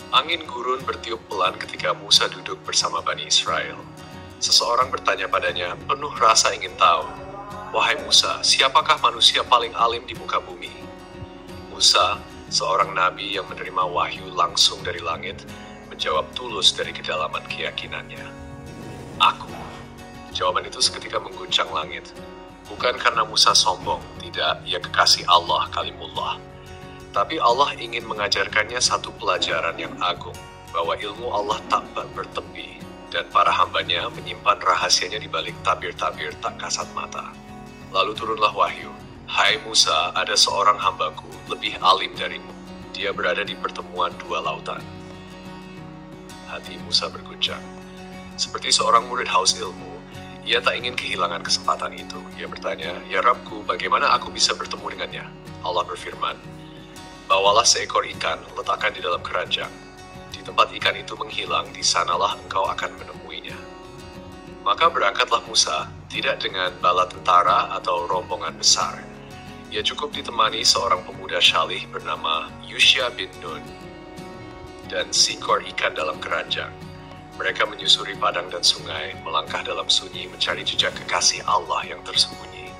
Angin gurun bertiup pelan ketika Musa duduk bersama Bani Israel. Seseorang bertanya padanya, penuh rasa ingin tahu, "Wahai Musa, siapakah manusia paling alim di muka bumi?" Musa, seorang nabi yang menerima wahyu langsung dari langit, menjawab tulus dari kedalaman keyakinannya. "Aku." Jawaban itu seketika mengguncang langit. Bukan karena Musa sombong, tidak, ia kekasih Allah kalimullah. Tapi Allah ingin mengajarkannya satu pelajaran yang agung, bahwa ilmu Allah tak bertepi, dan para hambanya menyimpan rahasianya di balik tabir-tabir tak kasat mata. Lalu turunlah wahyu, "Hai Musa, ada seorang hambaku lebih alim darimu. Dia berada di pertemuan dua lautan." Hati Musa berguncang. Seperti seorang murid haus ilmu, ia tak ingin kehilangan kesempatan itu. Ia bertanya, "Ya Rabbku, bagaimana aku bisa bertemu dengannya?" Allah berfirman, "Bawalah seekor ikan, letakkan di dalam keranjang. Di tempat ikan itu menghilang, di sanalah engkau akan menemuinya." Maka berangkatlah Musa, tidak dengan bala tentara atau rombongan besar. Ia cukup ditemani seorang pemuda syalih bernama Yusha bin Nun dan seekor ikan dalam keranjang. Mereka menyusuri padang dan sungai, melangkah dalam sunyi mencari jejak kekasih Allah yang tersembunyi.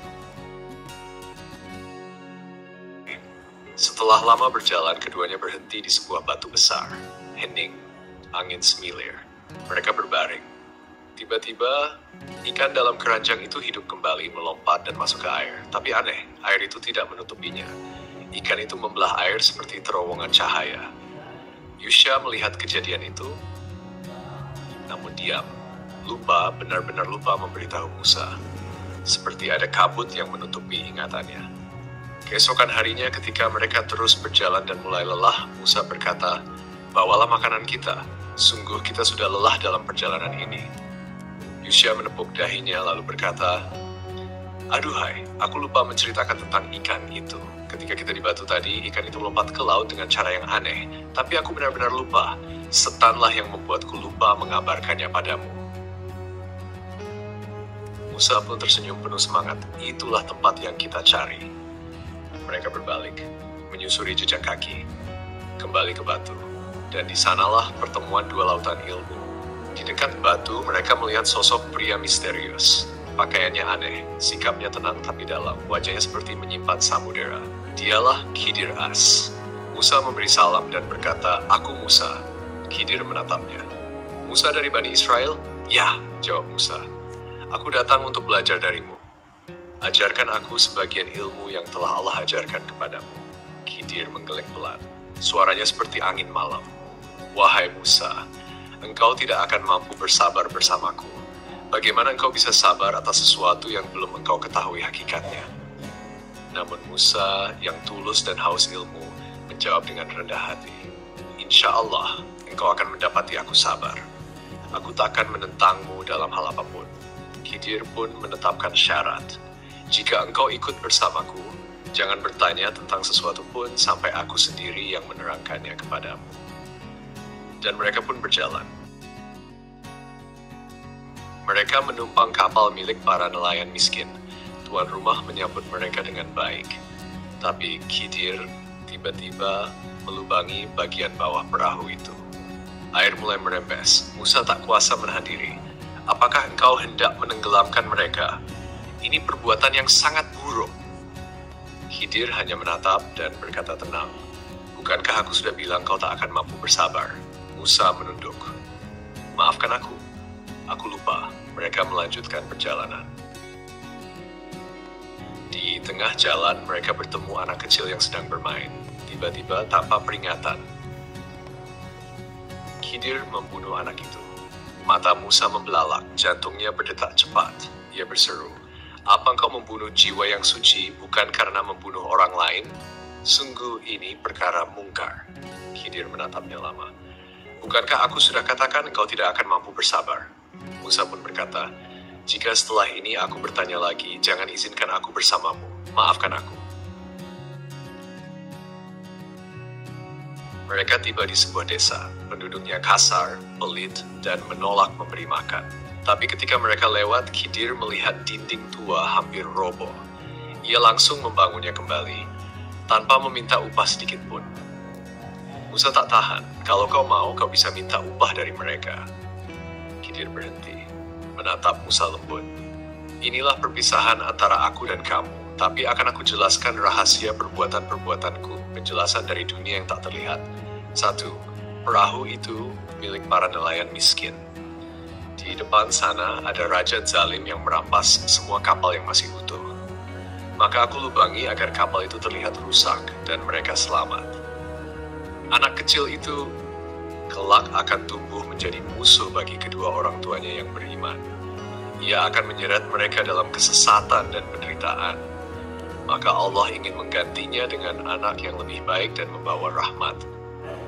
Setelah lama berjalan, keduanya berhenti di sebuah batu besar. Hening, angin semilir. Mereka berbaring. Tiba-tiba, ikan dalam keranjang itu hidup kembali, melompat dan masuk ke air. Tapi aneh, air itu tidak menutupinya. Ikan itu membelah air seperti terowongan cahaya. Yusha melihat kejadian itu, namun diam. Benar-benar lupa memberitahu Musa. Seperti ada kabut yang menutupi ingatannya. Keesokan harinya ketika mereka terus berjalan dan mulai lelah, Musa berkata, "Bawalah makanan kita. Sungguh kita sudah lelah dalam perjalanan ini." Yusha menepuk dahinya lalu berkata, "Aduhai, aku lupa menceritakan tentang ikan itu. Ketika kita di batu tadi, ikan itu melompat ke laut dengan cara yang aneh. Tapi aku benar-benar lupa. Setanlah yang membuatku lupa mengabarkannya padamu." Musa pun tersenyum penuh semangat. Itulah tempat yang kita cari. Mereka berbalik, menyusuri jejak kaki, kembali ke batu. Dan di sanalah pertemuan dua lautan ilmu. Di dekat batu, mereka melihat sosok pria misterius. Pakaiannya aneh, sikapnya tenang tapi dalam, wajahnya seperti menyimpan samudera. Dialah Khidir As. Musa memberi salam dan berkata, "Aku Musa." Khidir menatapnya. "Musa dari Bani Israel?" "Ya," jawab Musa. "Aku datang untuk belajar darimu. Ajarkan aku sebagian ilmu yang telah Allah ajarkan kepadamu." Khidir menggeleng pelan. Suaranya seperti angin malam. "Wahai Musa, engkau tidak akan mampu bersabar bersamaku. Bagaimana engkau bisa sabar atas sesuatu yang belum engkau ketahui hakikatnya?" Namun Musa yang tulus dan haus ilmu menjawab dengan rendah hati, "Insya Allah, engkau akan mendapati aku sabar. Aku takkan menentangmu dalam hal apapun." Khidir pun menetapkan syarat. "Jika engkau ikut bersamaku, jangan bertanya tentang sesuatu pun sampai aku sendiri yang menerangkannya kepadamu." Dan mereka pun berjalan. Mereka menumpang kapal milik para nelayan miskin. Tuan rumah menyambut mereka dengan baik. Tapi Khidir tiba-tiba melubangi bagian bawah perahu itu. Air mulai merembes. Musa tak kuasa menahan diri. "Apakah engkau hendak menenggelamkan mereka? Ini perbuatan yang sangat buruk." Khidir hanya menatap dan berkata tenang, "Bukankah aku sudah bilang kau tak akan mampu bersabar?" Musa menunduk. "Maafkan aku. Aku lupa." Mereka melanjutkan perjalanan. Di tengah jalan, mereka bertemu anak kecil yang sedang bermain. Tiba-tiba, tanpa peringatan, Khidir membunuh anak itu. Mata Musa membelalak, jantungnya berdetak cepat. Ia berseru, "Apa engkau membunuh jiwa yang suci bukan karena membunuh orang lain? Sungguh ini perkara mungkar." Khidir menatapnya lama. "Bukankah aku sudah katakan engkau tidak akan mampu bersabar?" Musa pun berkata, "Jika setelah ini aku bertanya lagi, jangan izinkan aku bersamamu. Maafkan aku." Mereka tiba di sebuah desa. Penduduknya kasar, pelit, dan menolak memberi makan. Tapi ketika mereka lewat, Khidir melihat dinding tua hampir roboh. Ia langsung membangunnya kembali, tanpa meminta upah sedikit pun. Musa tak tahan. Kalau kau mau, kau bisa minta upah dari mereka. Khidir berhenti, menatap Musa lembut. Inilah perpisahan antara aku dan kamu, tapi akan aku jelaskan rahasia perbuatan-perbuatanku, penjelasan dari dunia yang tak terlihat. 1. Perahu itu milik para nelayan miskin. Di depan sana ada raja zalim yang merampas semua kapal yang masih utuh. Maka aku lubangi agar kapal itu terlihat rusak dan mereka selamat. Anak kecil itu kelak akan tumbuh menjadi musuh bagi kedua orang tuanya yang beriman. Ia akan menyeret mereka dalam kesesatan dan penderitaan. Maka Allah ingin menggantinya dengan anak yang lebih baik dan membawa rahmat.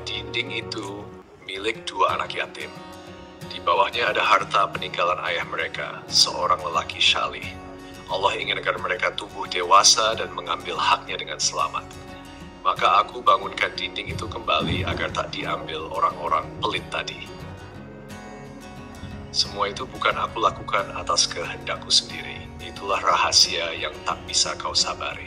Dinding itu milik 2 anak yatim. Di bawahnya ada harta peninggalan ayah mereka, seorang lelaki syalih. Allah ingin agar mereka tumbuh dewasa dan mengambil haknya dengan selamat. Maka aku bangunkan dinding itu kembali agar tak diambil orang-orang pelit tadi. Semua itu bukan aku lakukan atas kehendakku sendiri. Itulah rahasia yang tak bisa kau sabari.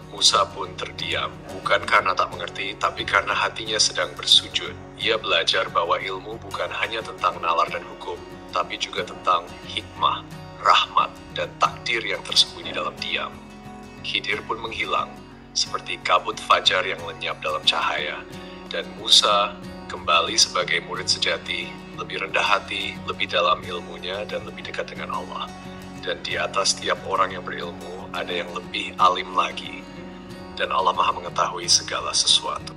Musa pun terdiam, bukan karena tak mengerti, tapi karena hatinya sedang bersujud. Ia belajar bahwa ilmu bukan hanya tentang nalar dan hukum, tapi juga tentang hikmah, rahmat, dan takdir yang tersembunyi dalam diam. Khidir pun menghilang, seperti kabut fajar yang lenyap dalam cahaya, dan Musa kembali sebagai murid sejati, lebih rendah hati, lebih dalam ilmunya, dan lebih dekat dengan Allah. Dan di atas tiap orang yang berilmu, ada yang lebih alim lagi. Dan Allah Maha mengetahui segala sesuatu.